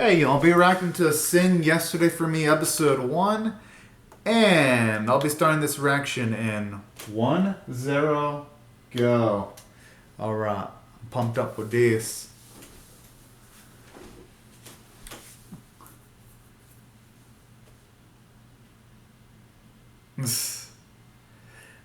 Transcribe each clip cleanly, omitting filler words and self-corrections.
Hey, I'll be reacting to Sin Yesterday for Me episode 1, and I'll be starting this reaction in 1-0 go. Alright, I'm pumped up with this.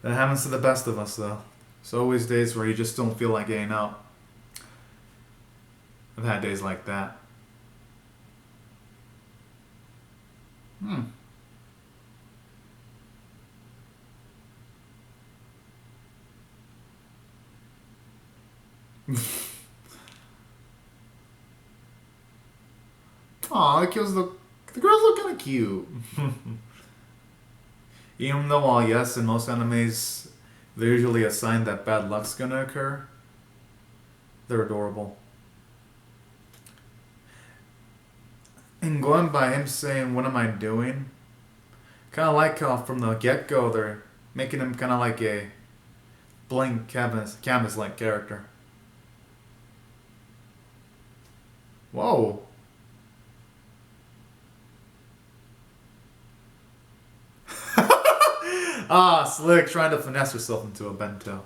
That happens to the best of us, though. There's always days where you just don't feel like getting up. I've had days like that. Aw, the girls look kind of cute. Even though, yes, in most animes, they're usually a sign that bad luck's gonna occur, they're adorable. And going by him saying, "What am I doing?" Kind of like how from the get-go they're making him kind of like a blank canvas-like character. Whoa. Slick trying to finesse herself into a bento.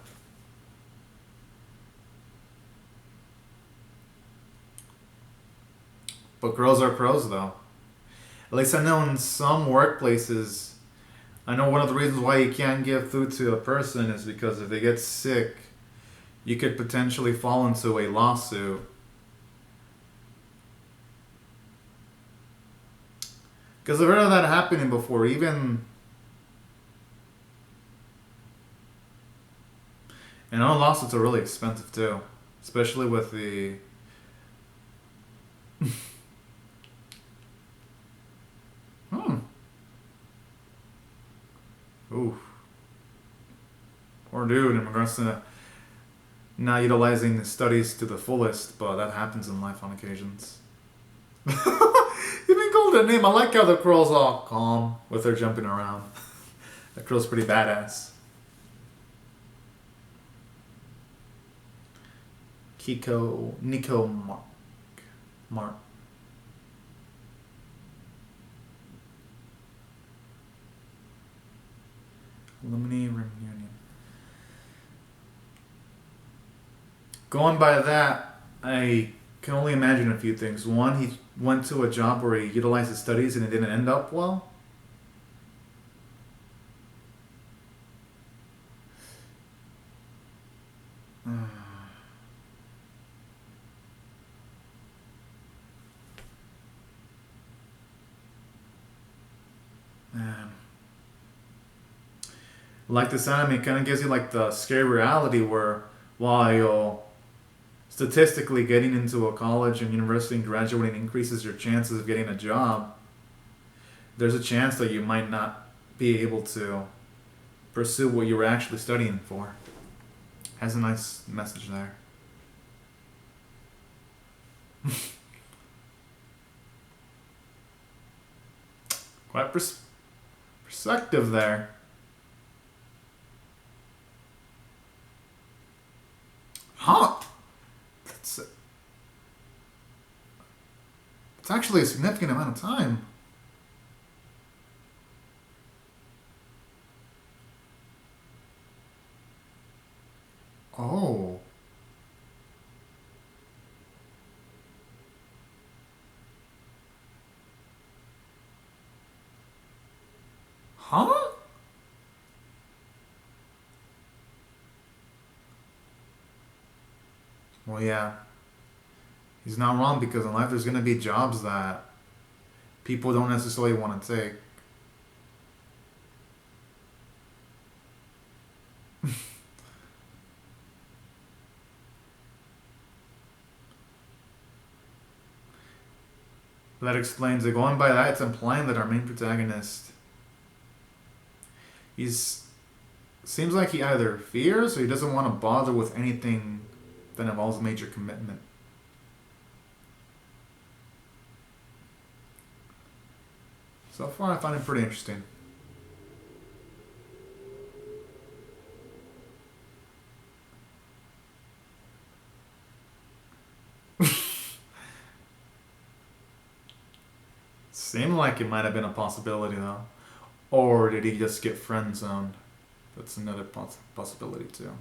But girls are pros, though. At least I know in some workplaces, I know one of the reasons why you can't give food to a person is because if they get sick, you could potentially fall into a lawsuit. Because I've heard of that happening before, even... And all lawsuits are really expensive too. Especially with the... Oof. Poor dude in regards to not utilizing the studies to the fullest, but that happens in life on occasions. You've been called a name. I like how the girl's all calm with her jumping around. That girl's pretty badass. Nico Mark. Alumni reunion. Going by that, I can only imagine a few things. One, he went to a job where he utilized his studies and it didn't end up well. Man. Like this anime, it kind of gives you like the scary reality where while you'll statistically getting into a college and university and graduating increases your chances of getting a job, there's a chance that you might not be able to pursue what you were actually studying for. Has a nice message there. Quite perspective there. Huh? It's actually a significant amount of time. Oh. Huh? Well, yeah. He's not wrong because in life there's going to be jobs that people don't necessarily want to take. That explains it. Going by that, it's implying that our main protagonist, seems like he either fears or he doesn't want to bother with anything that involves major commitment. So far, I find it pretty interesting. Seemed like it might have been a possibility though. Or did he just get friend zoned? That's another possibility too.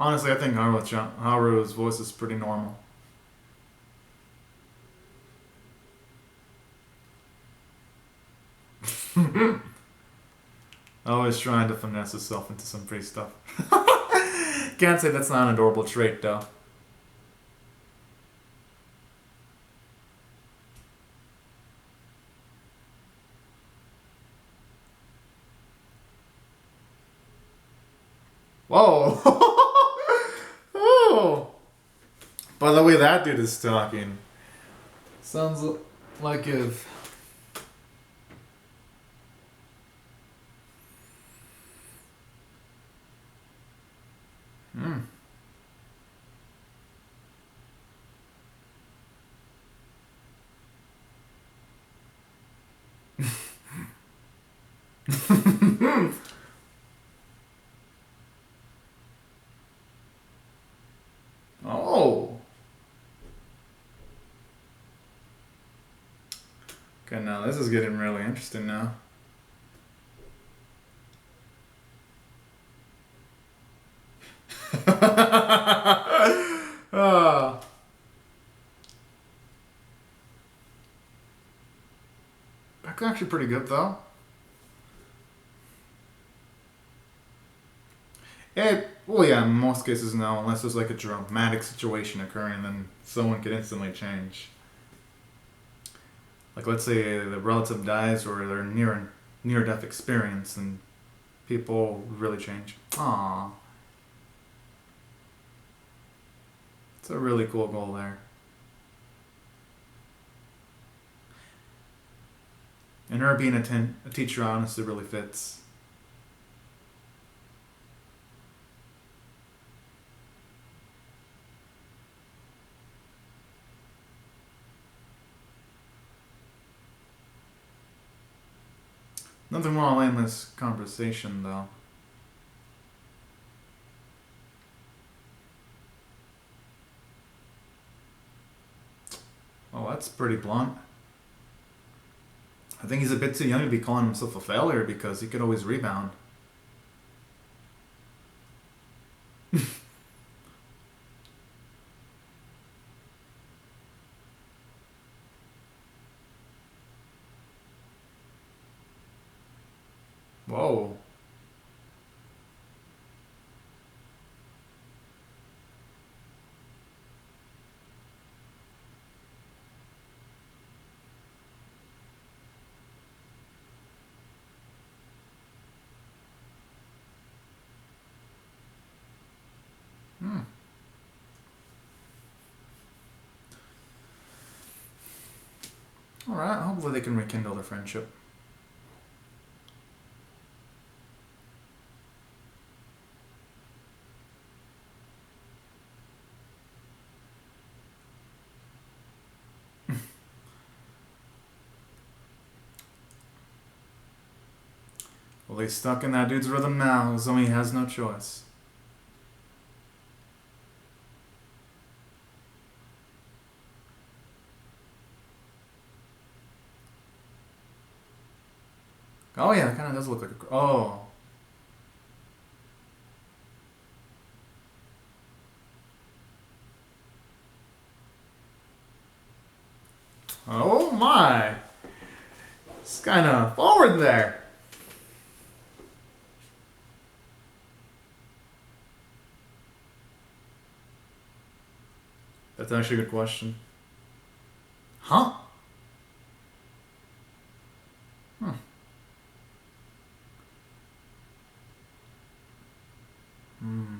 Honestly, I think Haru's voice is pretty normal. Always trying to finesse himself into some pretty stuff. Can't say that's not an adorable trait, though. Whoa! Oh! By the way that dude is talking, sounds like if. Hmm. Oh! Okay, now this is getting really interesting now. Ah. That's actually pretty good though. Well, yeah, in most cases, no, unless there's like a dramatic situation occurring, then someone could instantly change. Like, let's say the relative dies or they're near death experience, and people really change. Aww. It's a really cool goal there. And her being a teacher honestly really fits. Nothing wrong with this conversation, though. Oh, that's pretty blunt. I think he's a bit too young to be calling himself a failure because he could always rebound. Whoa. Hmm. Alright, hopefully they can rekindle their friendship. Well, he's stuck in that dude's rhythm now, so he has no choice. Oh yeah, it kind of does look like a. Oh. Oh my! It's kind of forward there. That's actually a good question. Huh? Hmm. Hmm.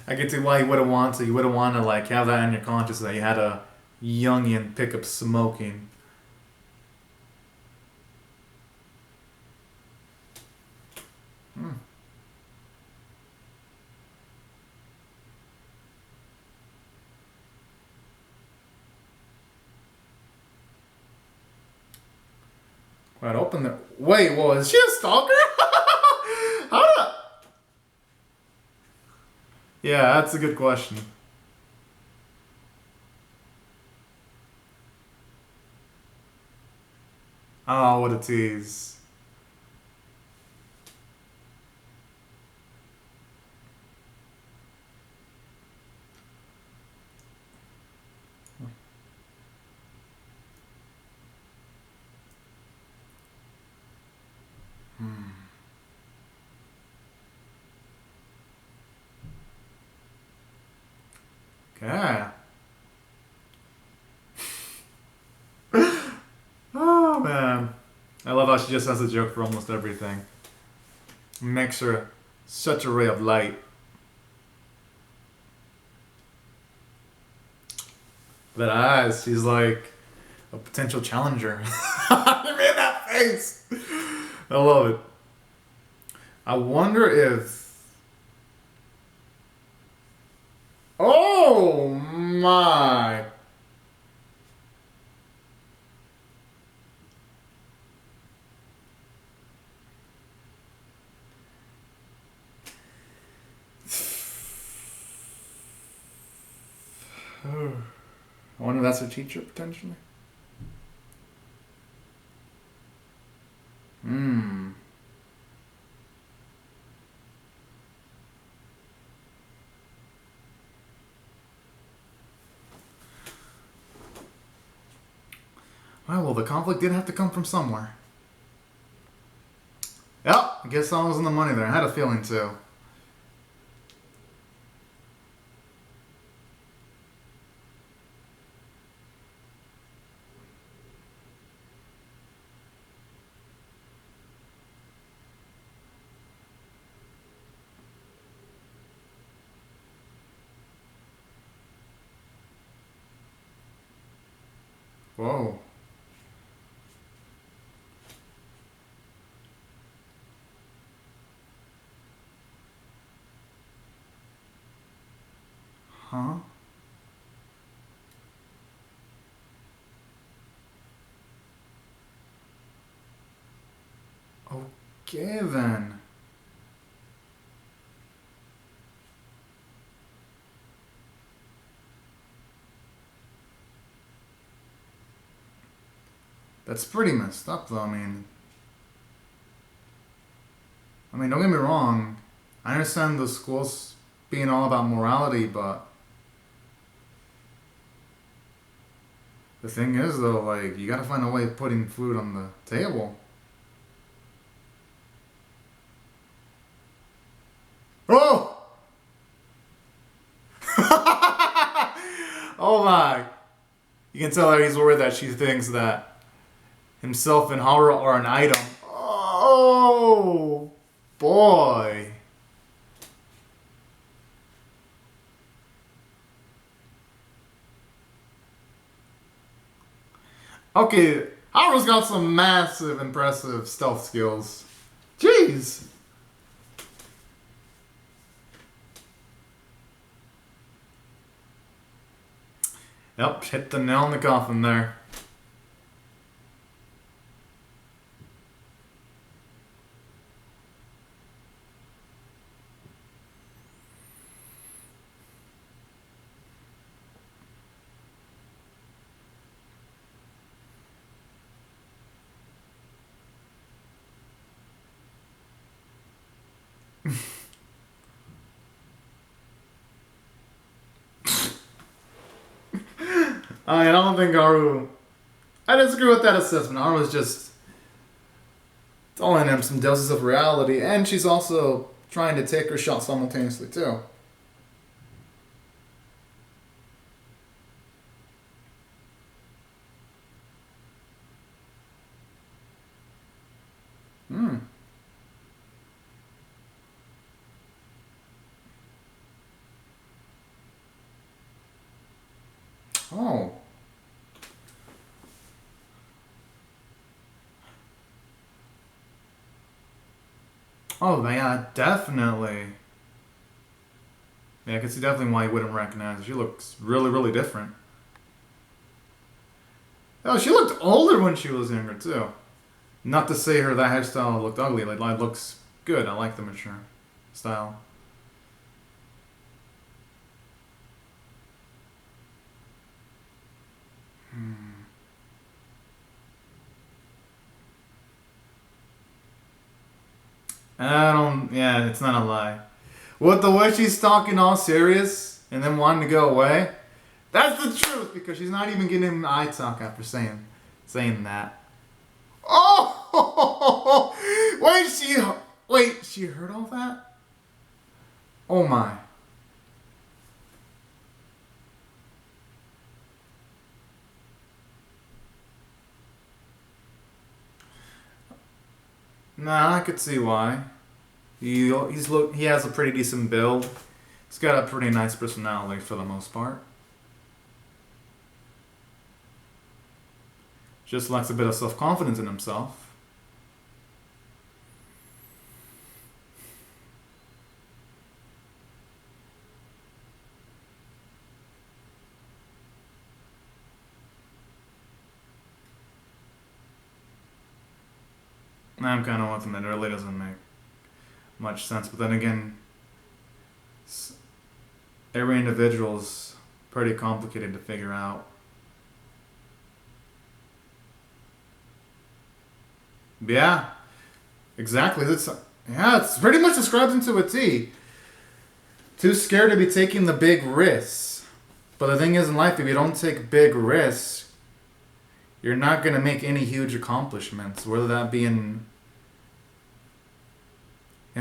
I can see why you wouldn't want to. You wouldn't want to like have that on your conscience that you had a youngin pick up smoking. Hmm. Right, open the. Wait, whoa, is she a stalker? How did? Yeah, that's a good question. Oh, what a tease. Okay. Oh man, I love how she just has a joke for almost everything. Makes her such a ray of light. That eyes, she's like a potential challenger. I mean that face. I love it. I wonder if. Oh my. I wonder if that's her teacher potentially. Hmm. Well, the conflict did have to come from somewhere. Yep, I guess I was in the money there. I had a feeling too. Whoa. Huh? Okay then. That's pretty messed up though, I mean, don't get me wrong. I understand the schools being all about morality, but the thing is though, like, you gotta find a way of putting food on the table. Oh! Oh my! You can tell that he's worried that she thinks that himself and Haru are an item. Oh boy. Okay, Haru's got some massive, impressive stealth skills. Jeez. Yep, hit the nail in the coffin there. I don't think Haru. I disagree with that assessment. Haru's just telling him some doses of reality, and she's also trying to take her shot simultaneously, too. Hmm. Oh. Oh, yeah, definitely. Yeah, I can see definitely why you wouldn't recognize her. She looks really, really different. Oh, she looked older when she was younger, too. Not to say that hairstyle looked ugly. Like, it looks good. I like the mature style. I don't. Yeah, it's not a lie. What, the way she's talking all serious and then wanting to go away? That's the truth, because she's not even getting him eye talk after saying that. Oh! Wait, she heard all that? Oh my. Nah, I could see why. He has a pretty decent build. He's got a pretty nice personality for the most part. Just lacks a bit of self-confidence in himself. I'm kind of one thing that really doesn't make much sense. But then again, every individual's pretty complicated to figure out. Yeah, exactly. It's pretty much described into a T. Too scared to be taking the big risks. But the thing is, in life, if you don't take big risks, you're not going to make any huge accomplishments, whether that be in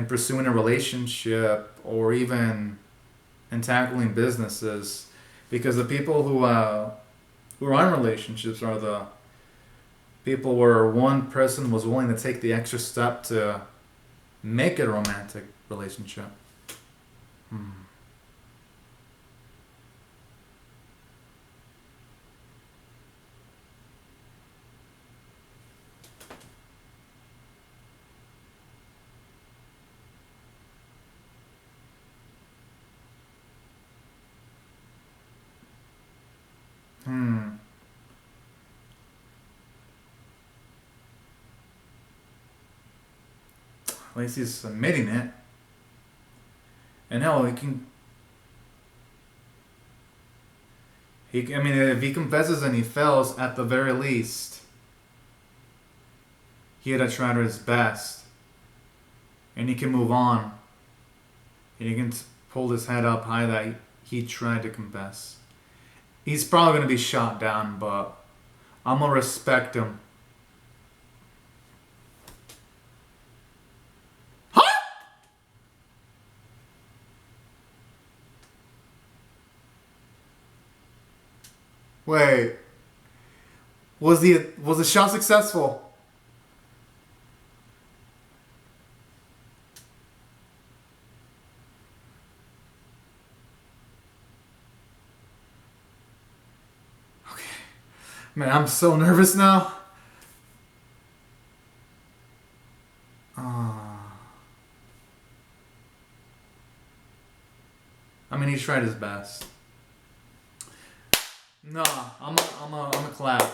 pursuing a relationship or even in tackling businesses. Because the people who are in relationships are the people where one person was willing to take the extra step to make it a romantic relationship. At least he's admitting it. And hell, I mean, if he confesses and he fails, at the very least, he had to try his best. And he can move on. And he can hold his head up high that he tried to confess. He's probably going to be shot down, but I'm going to respect him. Wait. Was the shot successful? Okay. Man, I'm so nervous now. I mean, he tried his best. No, I'm a clap.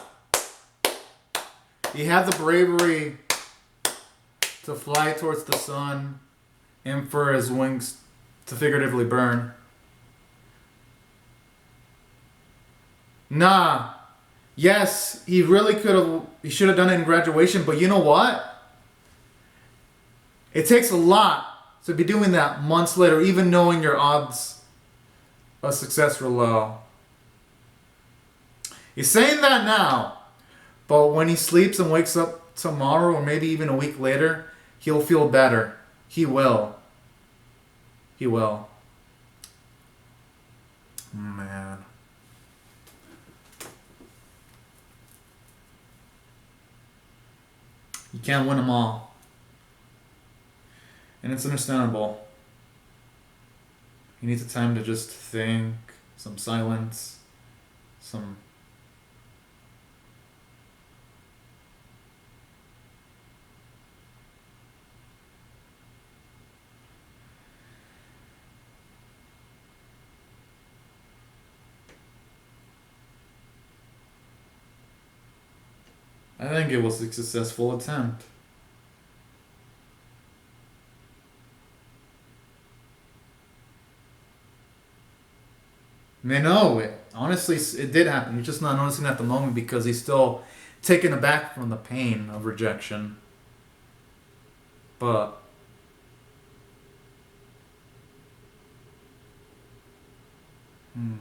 He had the bravery to fly towards the sun and for his wings to figuratively burn. Nah. Yes, he should have done it in graduation, but you know what? It takes a lot to be doing that months later, even knowing your odds of success were low. He's saying that now, but when he sleeps and wakes up tomorrow or maybe even a week later, he'll feel better. He will. He will. Man. You can't win them all. And it's understandable. He needs a time to just think, some silence, some... I think it was a successful attempt. No, honestly, it did happen. You're just not noticing it at the moment because he's still taken aback from the pain of rejection. But hmm.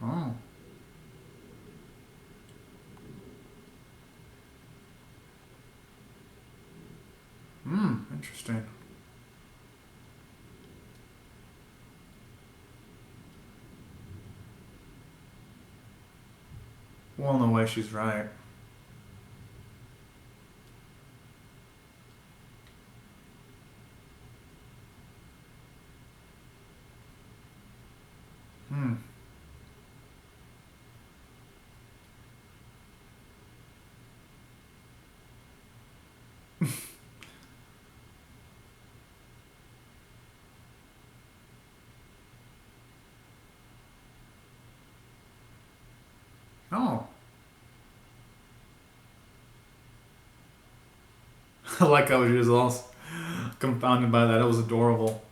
Oh. Interesting. Well, in a way, she's right. Hmm. Oh. I like how she was all confounded by that. It was adorable.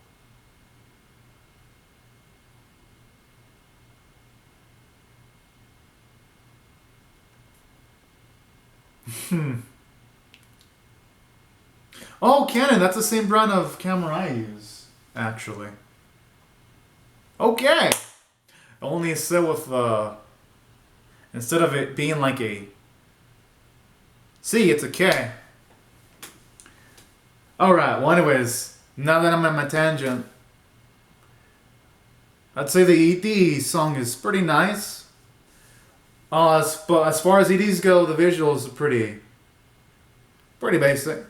Hmm. Oh, Canon. That's the same brand of camera I use, actually. Okay. Only instead with instead of it being like a C, it's a K. All right. Well, anyways, now that I'm at my tangent, I'd say the ED song is pretty nice. But as far as EDs go, the visuals are pretty basic.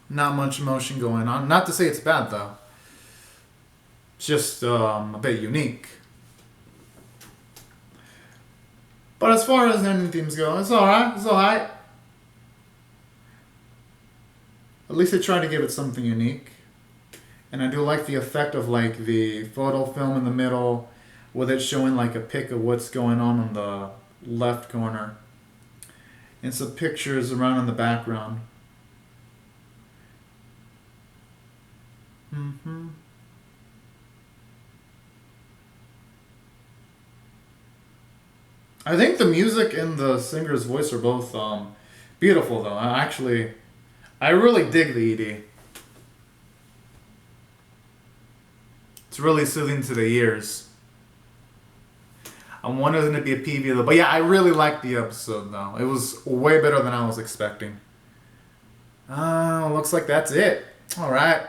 Not much emotion going on. Not to say it's bad though. It's just a bit unique. But as far as ending themes go, it's alright. It's alright. At least they tried to give it something unique. And I do like the effect of like the photo film in the middle with it showing like a pic of what's going on the left corner. And some pictures around in the background. Mm-hmm. I think the music and the singer's voice are both beautiful though. I really dig the ED. It's really soothing to the ears. I'm wondering if it'd be a PV though. But yeah, I really liked the episode though. It was way better than I was expecting. Looks like that's it. Alright.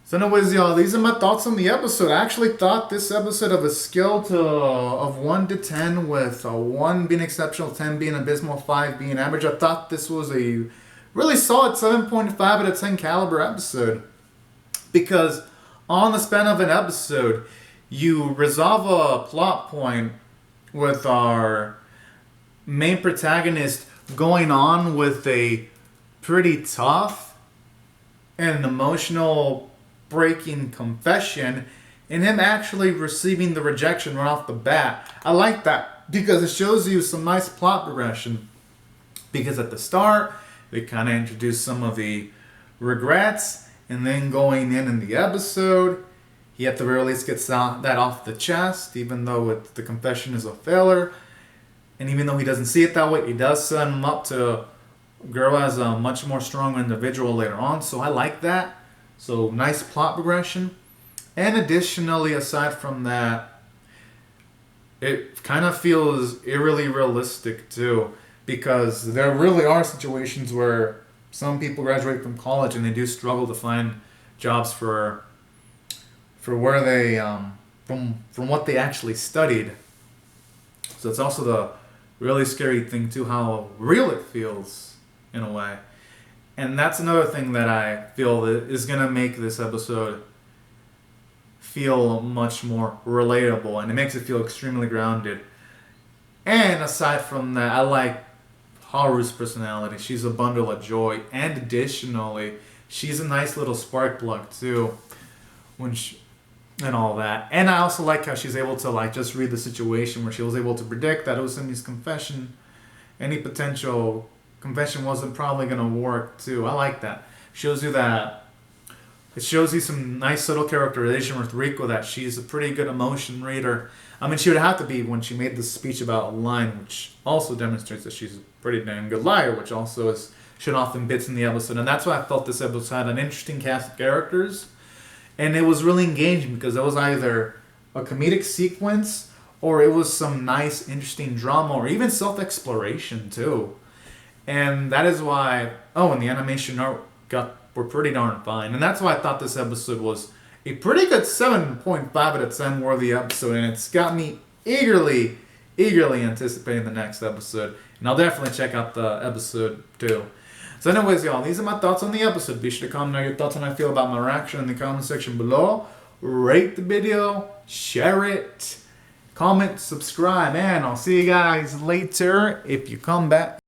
So anyways, y'all, these are my thoughts on the episode. I actually thought this episode of a scale of 1 to 10 with 1 being exceptional, 10 being abysmal, 5 being average. I thought this was a really solid 7.5 out of 10 caliber episode. Because on the span of an episode, you resolve a plot point with our main protagonist going on with a pretty tough and emotional breaking confession and him actually receiving the rejection right off the bat. I like that because it shows you some nice plot progression. Because at the start, they kind of introduce some of the regrets, and then going in the episode, he at the very least gets that off the chest, even though the confession is a failure. And even though he doesn't see it that way, it does set him up to grow as a much more stronger individual later on. So I like that. So nice plot progression. And additionally, aside from that, it kind of feels eerily realistic too. Because there really are situations where some people graduate from college and they do struggle to find jobs for where they from what they actually studied. So it's also the really scary thing too, how real it feels in a way. And that's another thing that I feel that is going to make this episode feel much more relatable, and it makes it feel extremely grounded. And aside from that, I like Haru's personality. She's a bundle of joy, and additionally, she's a nice little spark plug too, when she, and all that. And I also like how she's able to like just read the situation, where she was able to predict that Osemi's confession, any potential confession, wasn't probably gonna work too. I like that. Shows you that. It shows you some nice subtle characterization with Rico, that she's a pretty good emotion reader. I mean, she would have to be when she made this speech about lying, which also demonstrates that she's a pretty damn good liar, which also is shown off in bits in the episode. And that's why I felt this episode had an interesting cast of characters. And it was really engaging because it was either a comedic sequence or it was some nice, interesting drama or even self-exploration too. And that is why, and the animation art were pretty darn fine. And that's why I thought this episode was a pretty good 7.5 out of 10 worthy episode, and it's got me eagerly anticipating the next episode. And I'll definitely check out the episode too. So anyways, y'all, these are my thoughts on the episode. Be sure to comment on your thoughts on how I feel about my reaction in the comment section below. Rate the video, share it, comment, subscribe, and I'll see you guys later if you come back.